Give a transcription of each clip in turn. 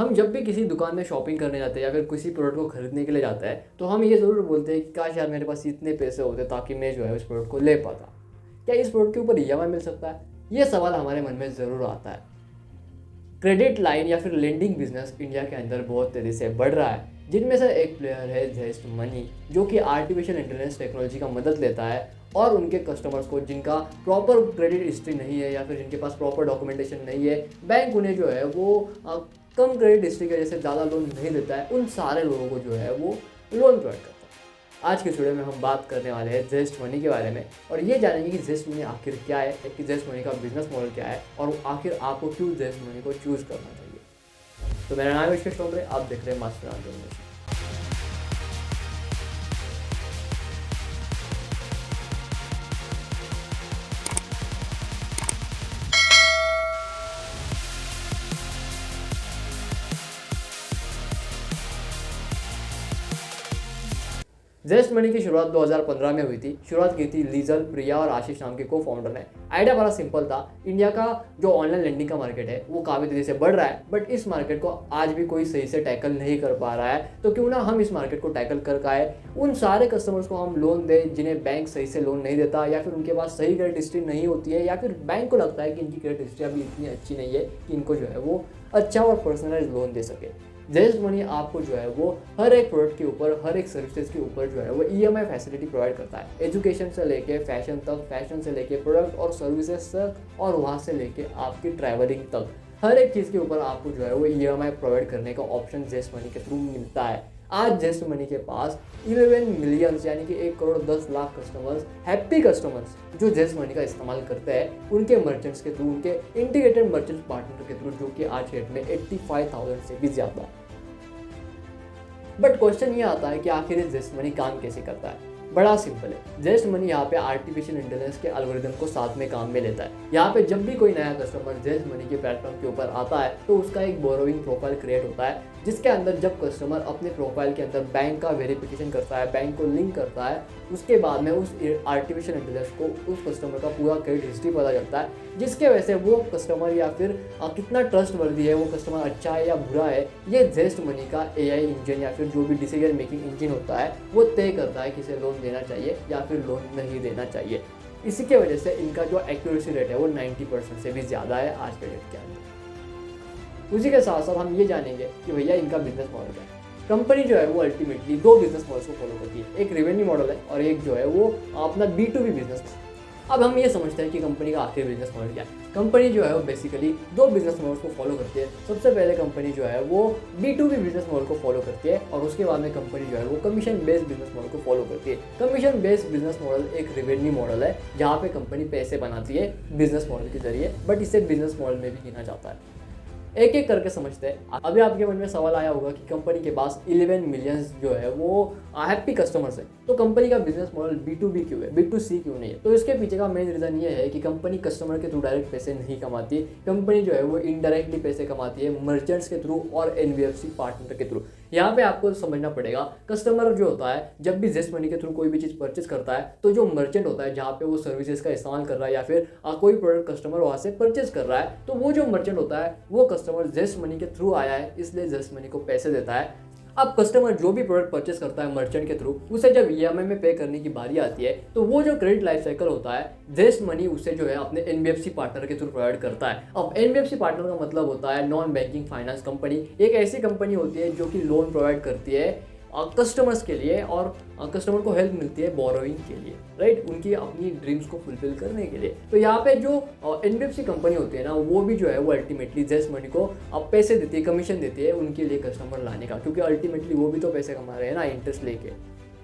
हम जब भी किसी दुकान में शॉपिंग करने जाते हैं या फिर किसी प्रोडक्ट को खरीदने के लिए जाते हैं तो हम ये ज़रूर बोलते हैं कि काश यार मेरे पास इतने पैसे होते ताकि मैं जो है उस प्रोडक्ट को ले पाता। क्या इस प्रोडक्ट के ऊपर ईएमआई मिल सकता है? ये सवाल हमारे मन में ज़रूर आता है। क्रेडिट लाइन या फिर लेंडिंग बिजनेस इंडिया के अंदर बहुत तेज़ी से बढ़ रहा है, जिनमें से एक प्लेयर है जेस्ट मनी, जो कि आर्टिफिशियल इंटेलिजेंस टेक्नोलॉजी का मदद लेता है और उनके कस्टमर्स को जिनका प्रॉपर क्रेडिट हिस्ट्री नहीं है या फिर जिनके पास प्रॉपर डॉक्यूमेंटेशन नहीं है, बैंक उन्हें जो है वो कम क्रेडिट हिस्ट्री की वजह से ज़्यादा लोन नहीं देता है, उन सारे लोगों को जो है वो लोन प्रोवाइड करता है। आज के वीडियो में हम बात करने वाले हैं जेस्ट मनी के बारे में और ये जानेंगे कि जेस्ट मनी आखिर क्या है, कि जेस्ट मनी का बिजनेस मॉडल क्या है और आखिर आपको क्यों जेस्ट मनी को चूज़ करना चाहिए। तो मेरा नाम है विश्वेश टोमरे, आप देख रहे हैं मास्टर एंटरप्रेन्योरशिप। जेस्ट मनी की शुरुआत 2015 में हुई थी। शुरुआत की थी लीजल, प्रिया और आशीष नाम के को फाउंडर ने। आइडिया बड़ा सिंपल था। इंडिया का जो ऑनलाइन लेंडिंग का मार्केट है वो काफ़ी तेज़ी से बढ़ रहा है, बट इस मार्केट को आज भी कोई सही से टैकल नहीं कर पा रहा है। तो क्यों ना हम इस मार्केट को टैकल कर पाए, उन सारे कस्टमर्स को हम लोन दें जिन्हें बैंक सही से लोन नहीं देता या फिर उनके पास सही क्रेडिट हिस्ट्री नहीं होती है या फिर बैंक को लगता है कि इनकी क्रेडिट हिस्ट्री अभी इतनी अच्छी नहीं है कि इनको जो है वो अच्छा और पर्सनलाइज लोन दे सके। जेस्ट मनी आपको जो है वो हर एक प्रोडक्ट के ऊपर, हर एक सर्विसेज के ऊपर जो है वो ईएमआई फैसिलिटी प्रोवाइड करता है। एजुकेशन से लेके फैशन तक, फैशन से लेके प्रोडक्ट और सर्विसेज तक और वहाँ से लेके आपकी ट्रैवलिंग तक, हर एक चीज़ के ऊपर आपको जो है वो ईएमआई प्रोवाइड करने का ऑप्शन जेस्ट मनी के थ्रू मिलता है। आज जेस्ट मनी के पास 11 मिलियंस यानी कि 1 crore 10 lakh customers, happy customers जो जेस्ट मनी का इस्तेमाल करते हैं, उनके मर्चेंट्स के थ्रू, उनके इंटीग्रेटेड मर्चेंट पार्टनर के थ्रू, जो कि आज डेट में 85,000 से भी ज़्यादा। बट क्वेश्चन ये आता है कि आखिर जेस्ट मनी काम कैसे करता है। बड़ा सिंपल है। जेस्ट मनी यहाँ पे आर्टिफिशियल इंटेलिजेंस के एल्गोरिदम को साथ में काम में लेता है। यहाँ पे जब भी कोई नया कस्टमर जेस्ट मनी के प्लेटफॉर्म के ऊपर आता है तो उसका एक बोरोइंग प्रोफाइल क्रिएट होता है, जिसके अंदर जब कस्टमर अपने प्रोफाइल के अंदर बैंक का वेरिफिकेशन करता है, बैंक को लिंक करता है, उसके बाद में उस आर्टिफिशियल इंटेलिजेंस को उस कस्टमर का पूरा क्रेडिट हिस्ट्री पता चलता है, जिसके वजह से वो कस्टमर या फिर कितना ट्रस्ट वर्दी है, वो कस्टमर अच्छा है या बुरा है, ये जेस्ट मनी का एआई इंजन या फिर जो भी डिसीजन मेकिंग इंजन होता है वो तय करता है किसे लोन देना चाहिए या फिर लोन नहीं देना चाहिए। इसी के वजह से इनका जो एक्यूरेसी रेट है वो 90% से भी ज़्यादा है आज के डेट के अंदर। उसी के साथ साथ हम ये जानेंगे कि भैया इनका बिजनेस मॉडल क्या है। कंपनी जो है वो अल्टीमेटली दो बिजनेस मॉडल्स को फॉलो करती है, एक रेवेन्यू मॉडल है और एक जो है वो अपना B2B बिजनेस। अब हम ये समझते हैं कि कंपनी का आखिर बिजनेस मॉडल क्या है। कंपनी जो है वो बेसिकली दो बिजनेस मॉडल्स को फॉलो करती है। सबसे पहले कंपनी जो है वो B2B बिजनेस मॉडल को फॉलो करती है और उसके बाद में कंपनी जो है वो कमीशन बेस्ड बिजनेस मॉडल को फॉलो करती है। कमीशन बेस्ड बिजनेस मॉडल एक रेवेन्यू मॉडल है जहाँ पे कंपनी पैसे बनाती है बिजनेस मॉडल के जरिए, बट इसे बिजनेस मॉडल में भी गिना जाता है। एक एक करके समझते हैं। अभी आपके मन में सवाल आया होगा कि कंपनी के पास 11 मिलियंस जो है वो हैप्पी कस्टमर्स है, तो कंपनी का बिजनेस मॉडल B2B क्यों है, B2C क्यों नहीं है? तो इसके पीछे का मेन रीज़न ये है कि कंपनी कस्टमर के थ्रू डायरेक्ट पैसे नहीं कमाती। कंपनी जो है वो इनडायरेक्टली पैसे कमाती है मर्चेंट्स के थ्रू और NBFC पार्टनर के थ्रू। यहाँ पे आपको समझना पड़ेगा, कस्टमर जो होता है जब भी जेस्ट मनी के थ्रू कोई भी चीज़ परचेस करता है तो जो मर्चेंट होता है जहाँ पे वो सर्विसेज का इस्तेमाल कर रहा है या फिर कोई प्रोडक्ट कस्टमर वहाँ से परचेस कर रहा है, तो वो जो मर्चेंट होता है वो कस्टमर जेस्ट मनी के थ्रू आया है, इसलिए जेस्ट मनी को पैसे देता है। अब कस्टमर जो भी प्रोडक्ट परचेस करता है मर्चेंट के थ्रू, उसे जब ईएमआई में पे करने की बारी आती है तो वो जो क्रेडिट लाइफ साइकिल होता है जेस्ट मनी उसे जो है अपने NBFC पार्टनर के थ्रू प्रोवाइड करता है। अब NBFC पार्टनर का मतलब होता है नॉन बैंकिंग फाइनेंस कंपनी। एक ऐसी कंपनी होती है जो कि लोन प्रोवाइड करती है कस्टमर्स के लिए और कस्टमर को हेल्प मिलती है बोरोइंग के लिए, राइट, उनकी अपनी ड्रीम्स को फुलफिल करने के लिए। तो यहाँ पे जो NBFC कंपनी होती है ना, वो भी जो है वो अल्टीमेटली जेस्ट मनी को पैसे देती है, कमीशन देती है उनके लिए कस्टमर लाने का, क्योंकि अल्टीमेटली वो भी तो पैसे कमा रहे हैं ना इंटरेस्ट लेके।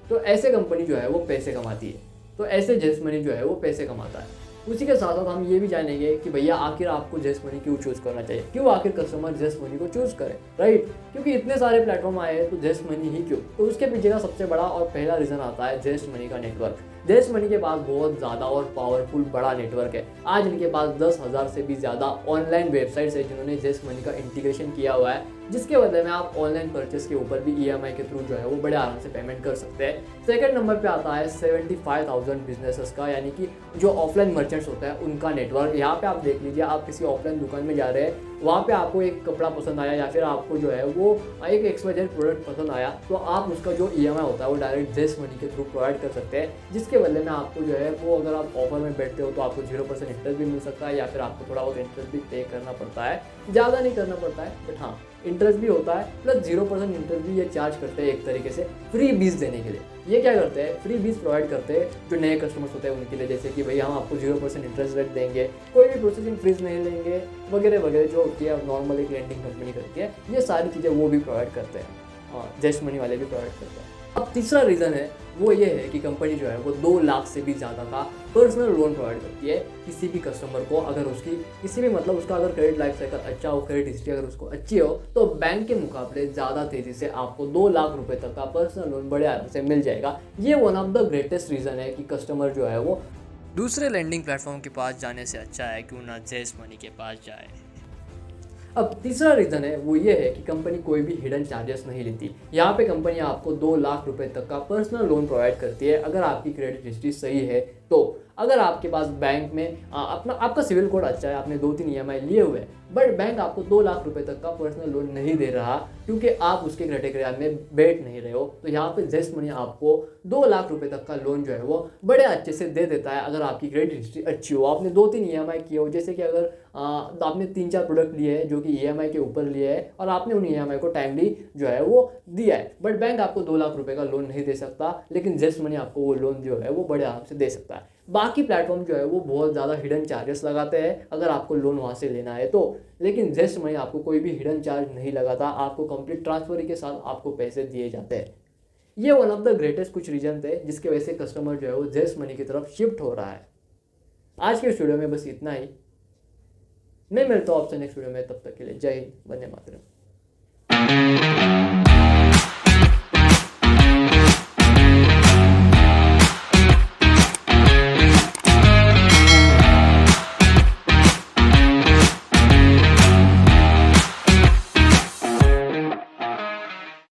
तो ऐसे कंपनी जो है वो पैसे कमाती है, तो ऐसे जेस्ट मनी जो है वो पैसे कमाता है। उसी के साथ साथ हम ये भी जानेंगे कि भैया आखिर आपको जेस्ट मनी क्यों चूज़ करना चाहिए, क्यों आखिर कस्टमर जेस्ट मनी को चूज़ करे, राइट, क्योंकि इतने सारे प्लेटफॉर्म आए हैं तो जेस्ट मनी ही क्यों। तो उसके पीछे का सबसे बड़ा और पहला रीज़न आता है जेस्ट मनी का नेटवर्क। जेस्ट मनी के पास बहुत ज़्यादा और पावरफुल बड़ा नेटवर्क है। आज इनके पास 10,000 से भी ज़्यादा ऑनलाइन वेबसाइट्स है जिन्होंने जेस्ट मनी का इंटीग्रेशन किया हुआ है, जिसके बदले में आप ऑनलाइन परचेस के ऊपर भी ईएमआई के थ्रू जो है वो बड़े आराम से पेमेंट कर सकते हैं। सेकंड नंबर पे आता है 75,000 बिजनेसेस का, यानी कि जो ऑफलाइन मर्चेंट्स होता है उनका नेटवर्क। यहाँ पे आप देख लीजिए, आप किसी ऑफलाइन दुकान में जा रहे हैं, वहाँ पे आपको एक कपड़ा पसंद आया या फिर आपको जो है वो एक XYZ प्रोडक्ट पसंद आया, तो आप उसका जो ईएमआई होता है वो डायरेक्ट जेस्ट मनी के थ्रू प्रोवाइड कर सकते हैं, जिसके बदले में आपको जो है वो, अगर आप ऑफर में बैठते हो तो आपको 0% इंटरेस्ट भी मिल सकता है या फिर आपको थोड़ा बहुत इंटरेस्ट भी पे करना पड़ता है। ज़्यादा नहीं करना पड़ता है, बट हाँ इंटरेस्ट भी होता है, प्लस 0% इंटरेस्ट भी ये चार्ज करते हैं एक तरीके से फ्री बीज देने के लिए। ये क्या करते हैं, फ्री बीज प्रोवाइड करते हैं जो नए कस्टमर्स होते हैं उनके लिए, जैसे कि भाई हम आपको 0% इंटरेस्ट रेट देंगे, कोई भी प्रोसेसिंग फीस नहीं लेंगे, वगैरह वगैरह जो होती है नॉर्मल एक लेंडिंग कंपनी करती है, ये सारी चीज़ें वो भी प्रोवाइड करते हैं, जेस्ट मनी वाले भी प्रोवाइड करते हैं। अब तीसरा रीज़न है वो ये है कि कंपनी जो है वो 2 लाख से भी ज़्यादा का पर्सनल लोन प्रोवाइड करती है किसी भी कस्टमर को। अगर उसकी किसी भी मतलब उसका अगर क्रेडिट लाइफ साइकिल अच्छा हो, क्रेडिट हिस्ट्री अगर उसको अच्छी हो, तो बैंक के मुकाबले ज़्यादा तेज़ी से आपको 2 लाख रुपए तक का पर्सनल लोन बड़े आराम से मिल जाएगा। ये one of the greatest reason है कि कस्टमर जो है वो दूसरे लैंडिंग प्लेटफॉर्म के पास जाने से अच्छा है क्यों ना जेस्ट मनी के पास जाए। अब तीसरा रीज़न है वो ये है कि कंपनी कोई भी हिडन चार्जेस नहीं लेती। यहाँ पे कंपनी आपको 2 लाख रुपए तक का पर्सनल लोन प्रोवाइड करती है अगर आपकी क्रेडिट हिस्ट्री सही है तो। अगर आपके पास बैंक में आपका सिविल कोड अच्छा है, आपने 2-3 ईएमआई लिए हुए हैं, बट बैंक आपको 2 लाख रुपए तक का पर्सनल लोन नहीं दे रहा क्योंकि आप उसके क्राइटेरिया में बैठ नहीं रहे हो, तो यहाँ पे जेस्ट मनी आपको 2 लाख रुपए तक का लोन जो है वो बड़े अच्छे से दे देता है अगर आपकी क्रेडिट हिस्ट्री अच्छी हो, आपने 2-3 ईएमआई किए हो। जैसे कि अगर तो आपने 3-4 प्रोडक्ट लिए हैं जो कि ईएमआई के ऊपर लिए हैं और आपने उन ईएमआई को टाइमली जो है वो दिया है, बट बैंक आपको 2 लाख रुपए का लोन नहीं दे सकता, लेकिन जेस्ट मनी आपको वो लोन जो है वो बड़े आराम से दे सकता है। बाकी प्लेटफॉर्म जो है वो बहुत ज़्यादा हिडन चार्जेस लगाते हैं अगर आपको लोन वहाँ से लेना है तो, लेकिन जेस्ट मनी आपको कोई भी हिडन चार्ज नहीं लगाता, आपको कंप्लीट ट्रांसफर के साथ आपको पैसे दिए जाते हैं। ये वन ऑफ द ग्रेटेस्ट कुछ रीजन थे जिसके वजह से कस्टमर जो है वो जेस्ट मनी की तरफ शिफ्ट हो रहा है। आज के वीडियो में बस इतना ही, मैं मिलता हूँ आपसे नेक्स्ट वीडियो में, तब तक के लिए जय हिंद, वंदे मातरम।